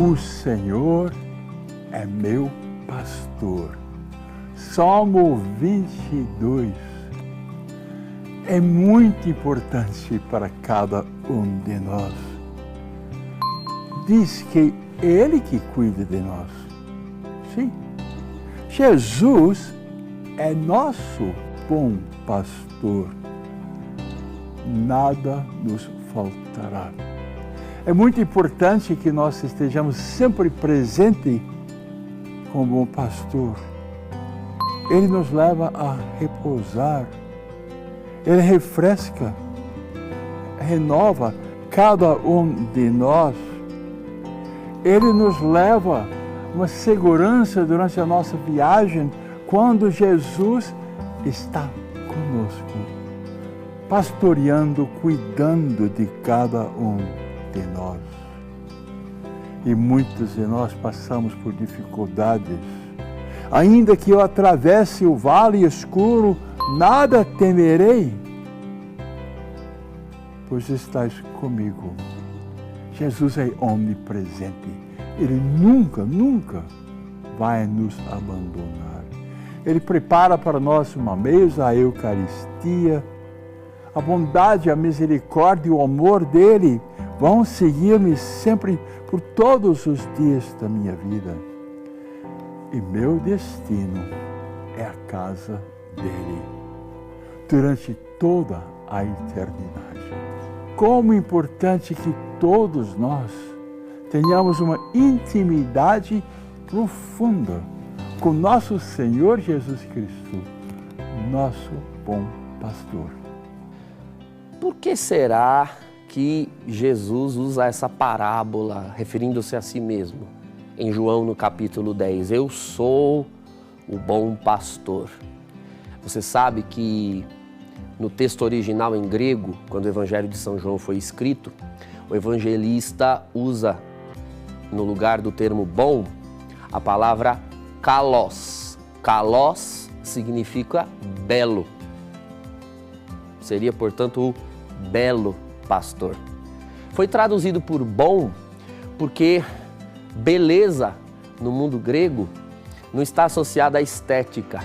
O Senhor é meu pastor. Salmo 22 é muito importante para cada um de nós. Diz que Ele que cuida de nós. Sim, Jesus é nosso bom pastor. Nada nos faltará. É muito importante que nós estejamos sempre presentes como um pastor. Ele nos leva a repousar. Ele refresca, renova cada um de nós. Ele nos leva uma segurança durante a nossa viagem quando Jesus está conosco, pastoreando, cuidando de cada um de nós. E muitos de nós passamos por dificuldades. Ainda que eu atravesse o vale escuro, nada temerei, pois estás comigo. Jesus é onipresente. Ele nunca, nunca vai nos abandonar. Ele prepara para nós uma mesa, a Eucaristia. A bondade, a misericórdia e o amor dele vão seguir-me sempre por todos os dias da minha vida. E meu destino é a casa dele, durante toda a eternidade. Como importante que todos nós tenhamos uma intimidade profunda com nosso Senhor Jesus Cristo, nosso bom pastor. Por que será que Jesus usa essa parábola referindo-se a si mesmo? Em João, no capítulo 10, eu sou o bom pastor. Você sabe que no texto original em grego, quando o Evangelho de São João foi escrito, o evangelista usa, no lugar do termo bom, a palavra kalos. Kalos significa belo. Seria, portanto, o belo pastor. Foi traduzido por bom porque beleza, no mundo grego, não está associada à estética.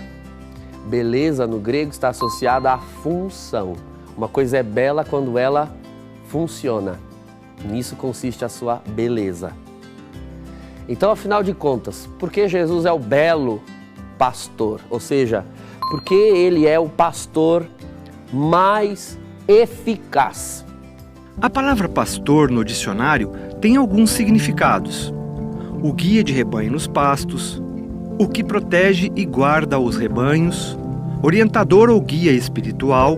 Beleza, no grego, está associada à função. Uma coisa é bela quando ela funciona. Nisso consiste a sua beleza. Então, afinal de contas, por que Jesus é o belo pastor? Ou seja, porque ele é o pastor mais eficaz. A palavra pastor no dicionário tem alguns significados. O guia de rebanho nos pastos, o que protege e guarda os rebanhos, orientador ou guia espiritual.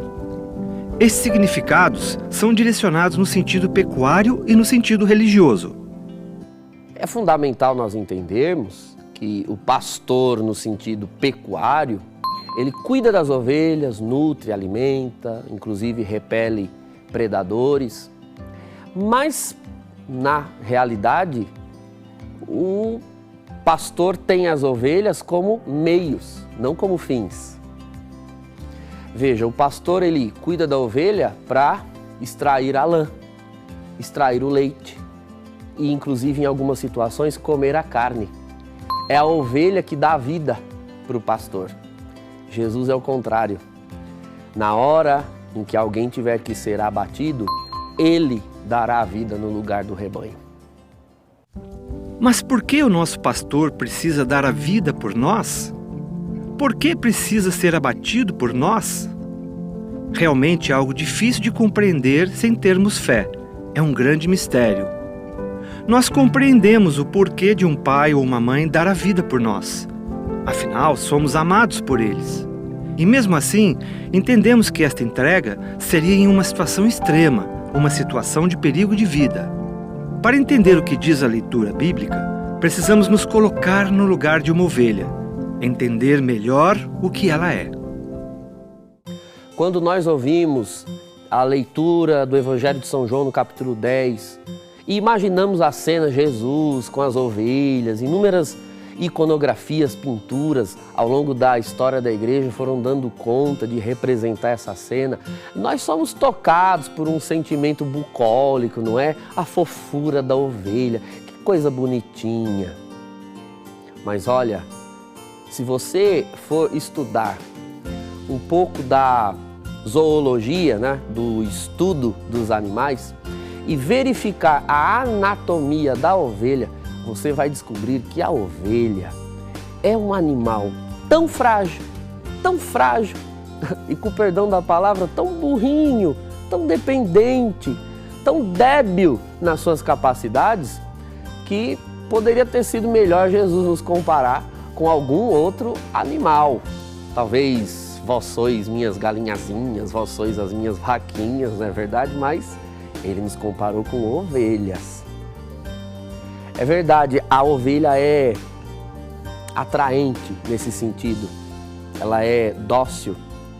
Esses significados são direcionados no sentido pecuário e no sentido religioso. É fundamental nós entendermos que o pastor, no sentido pecuário, ele cuida das ovelhas, nutre, alimenta, inclusive repele predadores. Mas, na realidade, o pastor tem as ovelhas como meios, não como fins. Veja, o pastor ele cuida da ovelha para extrair a lã, extrair o leite e, inclusive, em algumas situações, comer a carne. É a ovelha que dá vida para o pastor. Jesus é o contrário. Na hora em que alguém tiver que ser abatido, ele dará a vida no lugar do rebanho. Mas por que o nosso pastor precisa dar a vida por nós? Por que precisa ser abatido por nós? Realmente é algo difícil de compreender sem termos fé. É um grande mistério. Nós compreendemos o porquê de um pai ou uma mãe dar a vida por nós. Afinal, somos amados por eles. E mesmo assim, entendemos que esta entrega seria em uma situação extrema, uma situação de perigo de vida. Para entender o que diz a leitura bíblica, precisamos nos colocar no lugar de uma ovelha, entender melhor o que ela é. Quando nós ouvimos a leitura do Evangelho de São João no capítulo 10 e imaginamos a cena Jesus com as ovelhas, inúmeras iconografias, pinturas ao longo da história da igreja foram dando conta de representar essa cena. Nós somos tocados por um sentimento bucólico, não é? A fofura da ovelha. coisa bonitinha. Mas olha, se você for estudar um pouco da zoologia, né, do estudo dos animais, e verificar a anatomia da ovelha, você vai descobrir que a ovelha é um animal tão frágil, e com o perdão da palavra, tão burrinho, tão dependente, tão débil nas suas capacidades, que poderia ter sido melhor Jesus nos comparar com algum outro animal. Talvez vós sois minhas galinhazinhas, vós sois as minhas vaquinhas, não é verdade? Mas ele nos comparou com ovelhas. É verdade, a ovelha é atraente nesse sentido. Ela é dócil,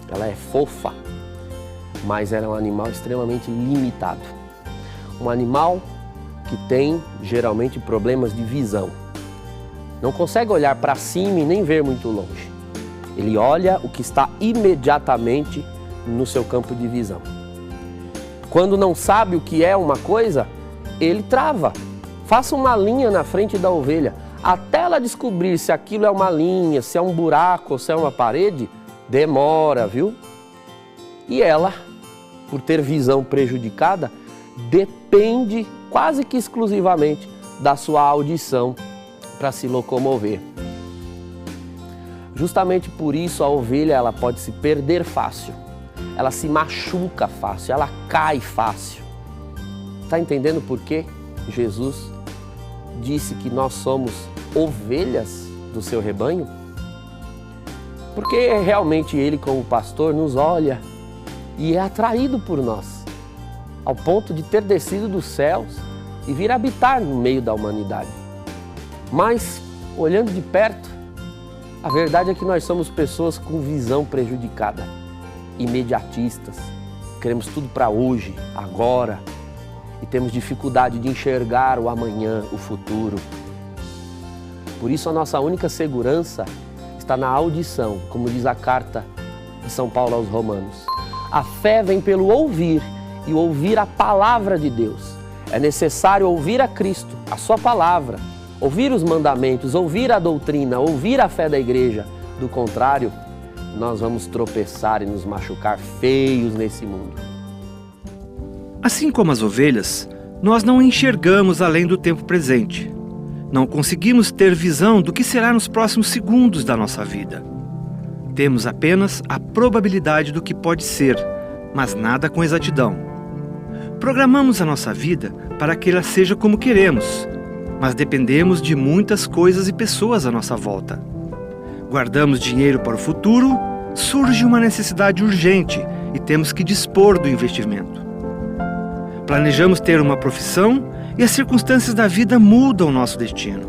ela é fofa, mas ela é um animal extremamente limitado. Um animal que tem geralmente problemas de visão. Não consegue olhar para cima e nem ver muito longe. Ele olha o que está imediatamente no seu campo de visão. Quando não sabe o que é uma coisa, ele trava. Faça uma linha na frente da ovelha. Até ela descobrir se aquilo é uma linha, se é um buraco ou se é uma parede, demora, viu? E ela, por ter visão prejudicada, depende quase que exclusivamente da sua audição para se locomover. Justamente por isso a ovelha ela pode se perder fácil, ela se machuca fácil, ela cai fácil. Está entendendo por que Jesus disse que nós somos ovelhas do seu rebanho? Porque realmente ele, como pastor, nos olha e é atraído por nós, ao ponto de ter descido dos céus e vir habitar no meio da humanidade. Mas, olhando de perto, a verdade é que nós somos pessoas com visão prejudicada, imediatistas, queremos tudo para hoje, agora, e temos dificuldade de enxergar o amanhã, o futuro. Por isso a nossa única segurança está na audição, como diz a carta de São Paulo aos Romanos. A fé vem pelo ouvir e ouvir a palavra de Deus. É necessário ouvir a Cristo, a sua palavra, ouvir os mandamentos, ouvir a doutrina, ouvir a fé da igreja. Do contrário, nós vamos tropeçar e nos machucar feios nesse mundo. Assim como as ovelhas, nós não enxergamos além do tempo presente. Não conseguimos ter visão do que será nos próximos segundos da nossa vida. Temos apenas a probabilidade do que pode ser, mas nada com exatidão. Programamos a nossa vida para que ela seja como queremos, mas dependemos de muitas coisas e pessoas à nossa volta. Guardamos dinheiro para o futuro, surge uma necessidade urgente e temos que dispor do investimento. Planejamos ter uma profissão e as circunstâncias da vida mudam o nosso destino.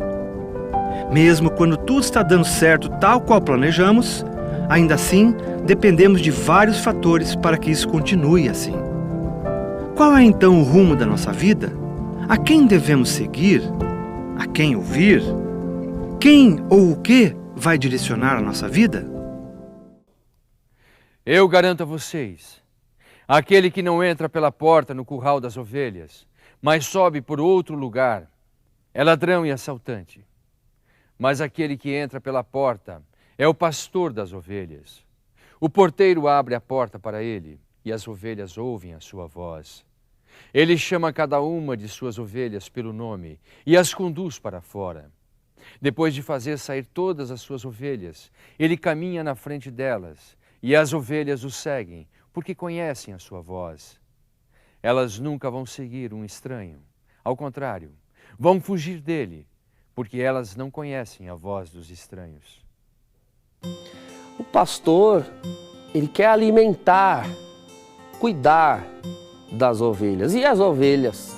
Mesmo quando tudo está dando certo tal qual planejamos, ainda assim dependemos de vários fatores para que isso continue assim. Qual é então o rumo da nossa vida? A quem devemos seguir? A quem ouvir? Quem ou o que vai direcionar a nossa vida? Eu garanto a vocês, aquele que não entra pela porta no curral das ovelhas, mas sobe por outro lugar, é ladrão e assaltante. Mas aquele que entra pela porta é o pastor das ovelhas. O porteiro abre a porta para ele e as ovelhas ouvem a sua voz. Ele chama cada uma de suas ovelhas pelo nome e as conduz para fora. Depois de fazer sair todas as suas ovelhas, ele caminha na frente delas e as ovelhas o seguem, porque conhecem a sua voz. Elas nunca vão seguir um estranho. Ao contrário, vão fugir dele, porque elas não conhecem a voz dos estranhos. O pastor, ele quer alimentar, cuidar das ovelhas. E as ovelhas,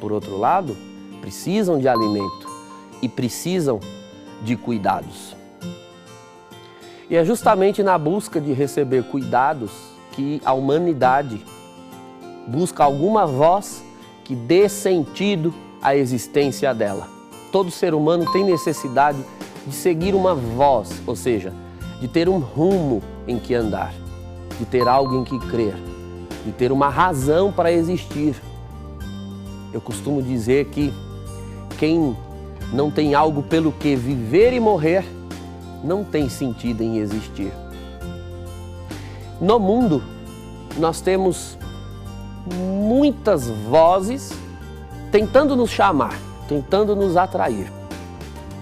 por outro lado, precisam de alimento e precisam de cuidados. E é justamente na busca de receber cuidados que a humanidade busca alguma voz que dê sentido à existência dela. Todo ser humano tem necessidade de seguir uma voz, ou seja, de ter um rumo em que andar, de ter algo em que crer, de ter uma razão para existir. Eu costumo dizer que quem não tem algo pelo que viver e morrer, não tem sentido em existir. No mundo, nós temos muitas vozes tentando nos chamar, tentando nos atrair.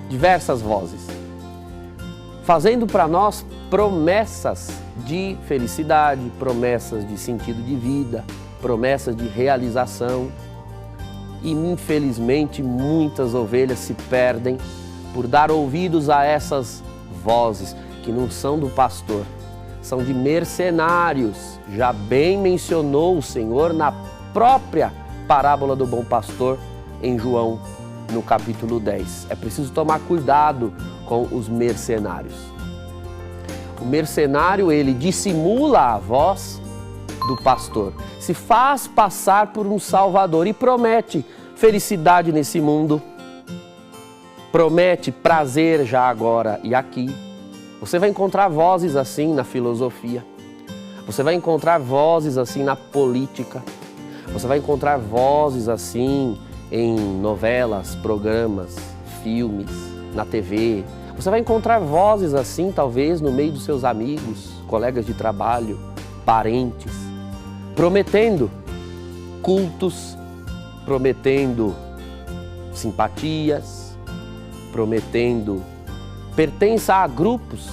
Diversas vozes, fazendo para nós promessas de felicidade, promessas de sentido de vida, promessas de realização. E infelizmente muitas ovelhas se perdem por dar ouvidos a essas vozes que não são do pastor, são de mercenários. Já bem mencionou o Senhor na própria parábola do bom pastor em João, no capítulo 10. É preciso tomar cuidado com os mercenários. O mercenário, ele dissimula a voz do pastor, se faz passar por um salvador e promete felicidade nesse mundo, promete prazer já agora e aqui. Você vai encontrar vozes assim na filosofia, você vai encontrar vozes assim na política, você vai encontrar vozes assim em novelas, programas, filmes, na TV. Você vai encontrar vozes assim talvez no meio dos seus amigos, colegas de trabalho, parentes, prometendo cultos, prometendo simpatias, prometendo pertença a grupos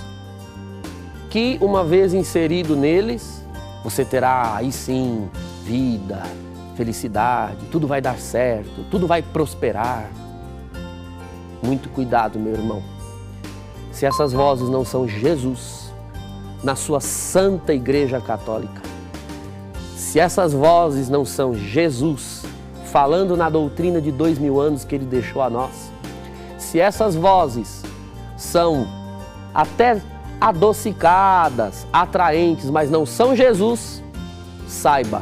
que, uma vez inserido neles, você terá aí sim vida, felicidade, tudo vai dar certo, tudo vai prosperar. Muito cuidado, meu irmão. Se essas vozes não são Jesus na sua santa Igreja Católica, se essas vozes não são Jesus falando na doutrina de 2000 anos que Ele deixou a nós, se essas vozes são até adocicadas, atraentes, mas não são Jesus, saiba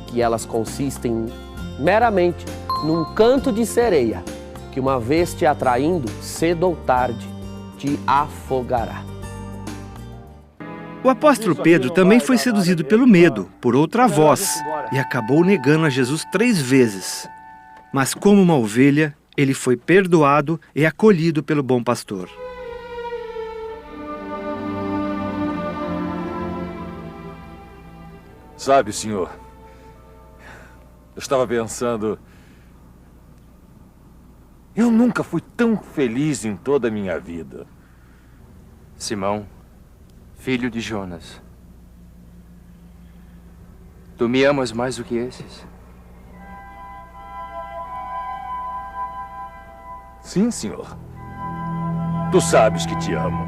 que elas consistem meramente num canto de sereia que, uma vez te atraindo, cedo ou tarde te afogará. O apóstolo Pedro também foi seduzido pelo medo, por outra voz, e acabou negando a Jesus 3 vezes. Mas como uma ovelha, ele foi perdoado e acolhido pelo bom pastor. Sabe, senhor, eu estava pensando, eu nunca fui tão feliz em toda a minha vida. Simão, filho de Jonas, tu me amas mais do que esses? Sim, senhor. Tu sabes que te amo.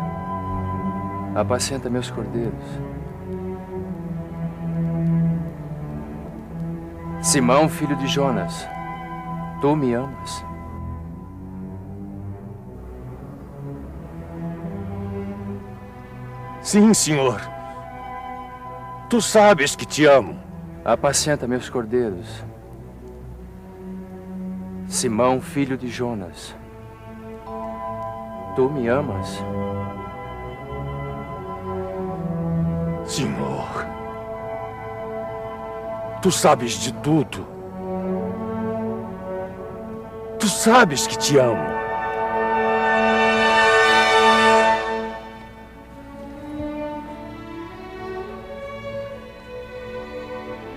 Apacenta meus cordeiros. Simão, filho de Jonas, tu me amas? Sim, senhor. Tu sabes que te amo. Apacenta meus cordeiros. Simão, filho de Jonas, tu me amas? Senhor, tu sabes de tudo. Tu sabes que te amo.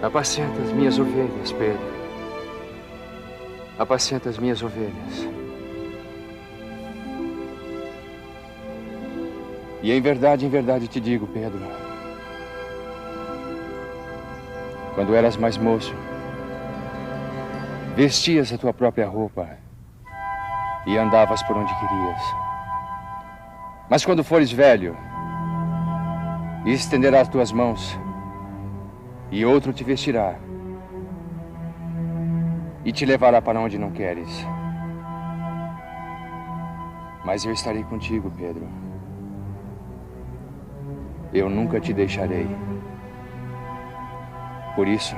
Apacenta as minhas ovelhas, Pedro. Apacenta as minhas ovelhas. E em verdade te digo, Pedro, quando eras mais moço, vestias a tua própria roupa e andavas por onde querias. Mas quando fores velho, estenderás tuas mãos e outro te vestirá e te levará para onde não queres. Mas eu estarei contigo, Pedro. Eu nunca te deixarei. Por isso,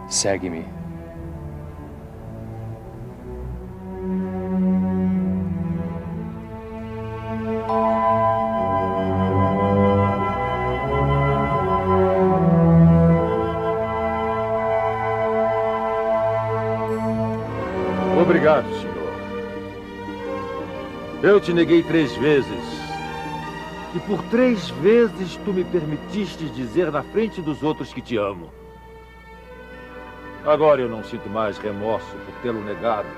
segue-me. Obrigado, Senhor. Eu te neguei 3 vezes. E por 3 vezes tu me permitiste dizer na frente dos outros que te amo. Agora eu não sinto mais remorso por tê-lo negado.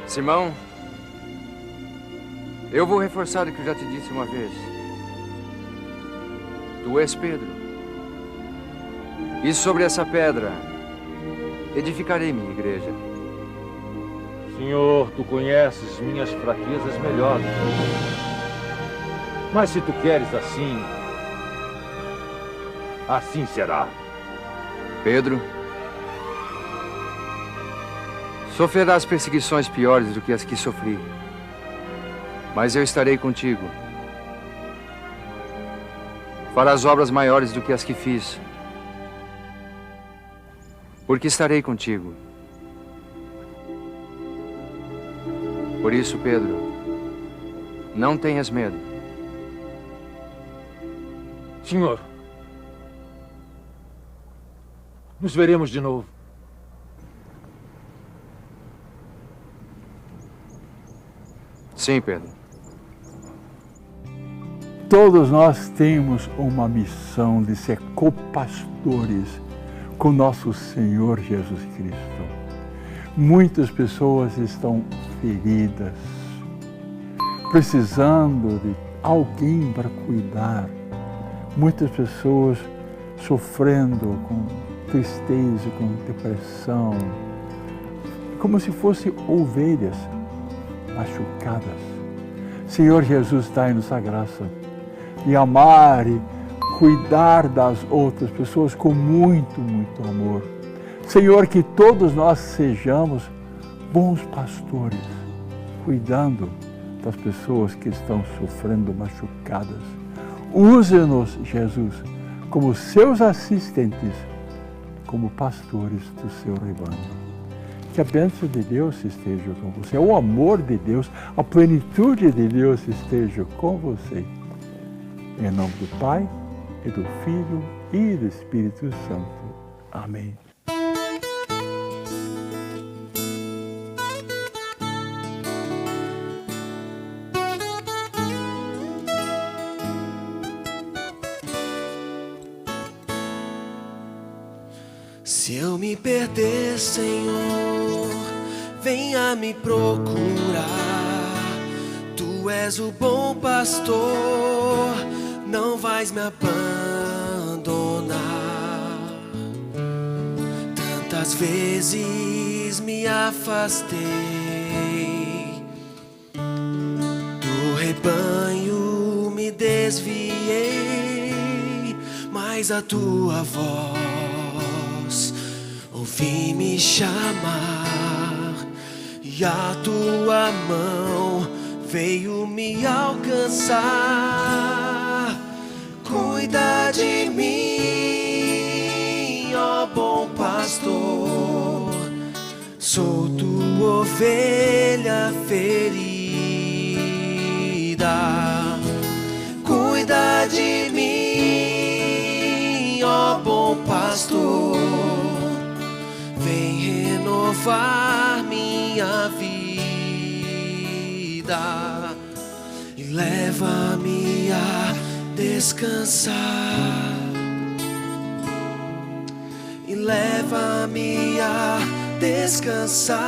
Simão, eu vou reforçar o que eu já te disse uma vez. Tu és Pedro. E sobre essa pedra edificarei minha igreja. Senhor, tu conheces minhas fraquezas melhor do que eu. Mas se tu queres assim, assim será. Pedro, sofrerás perseguições piores do que as que sofri, mas eu estarei contigo. Farás obras maiores do que as que fiz, porque estarei contigo. Por isso, Pedro, não tenhas medo. Senhor, nos veremos de novo. Sim, Pedro. Todos nós temos uma missão de ser copastores com nosso Senhor Jesus Cristo. Muitas pessoas estão feridas, precisando de alguém para cuidar. Muitas pessoas sofrendo com tristeza, com depressão, como se fossem ovelhas machucadas. Senhor Jesus, dai-nos a graça de amar e cuidar das outras pessoas com muito, muito amor. Senhor, que todos nós sejamos bons pastores, cuidando das pessoas que estão sofrendo machucadas. Use-nos, Jesus, como seus assistentes, como pastores do seu rebanho. Que a bênção de Deus esteja com você, o amor de Deus, a plenitude de Deus esteja com você. Em nome do Pai, e do Filho e do Espírito Santo. Amém. Se eu me perder, Senhor, venha me procurar. Tu és o bom pastor, não vais me abandonar. Tantas vezes me afastei do rebanho, me desviei, mas a tua voz ouvi me chamar, e a tua mão veio me alcançar. Cuida de mim, ó bom pastor, sou tua ovelha ferida. Cuida de mim, ó bom pastor, vem renovar minha vida e leva-me a descansar, e leva-me a descansar.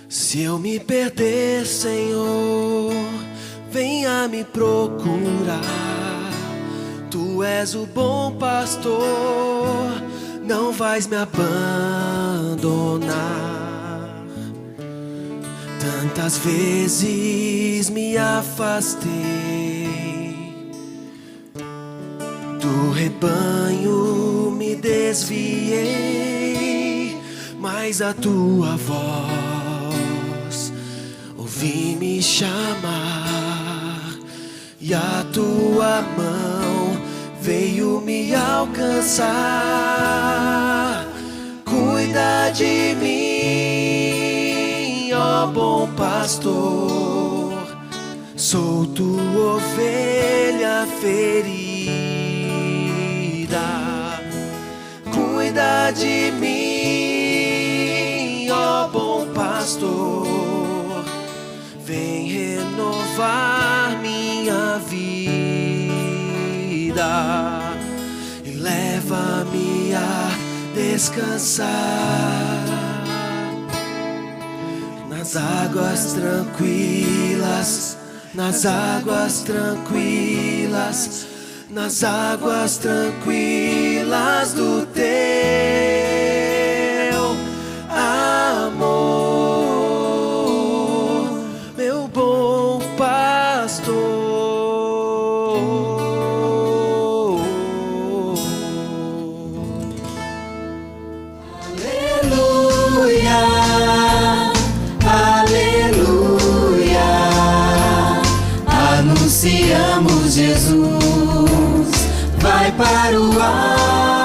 Se eu me perder, Senhor, venha me procurar. Tu és o bom pastor, não vais me abandonar. Tantas vezes me afastei do rebanho, me desviei, mas a tua voz ouvi me chamar, e a tua mão veio me alcançar. Cuida de mim, ó bom pastor. Sou tua ovelha ferida. Cuida de mim, ó bom pastor. Vem renovar minha vida e leva-me a descansar nas águas tranquilas, nas águas tranquilas, nas águas tranquilas do teu amor, meu bom pastor. Anunciamos Jesus, vai para o ar.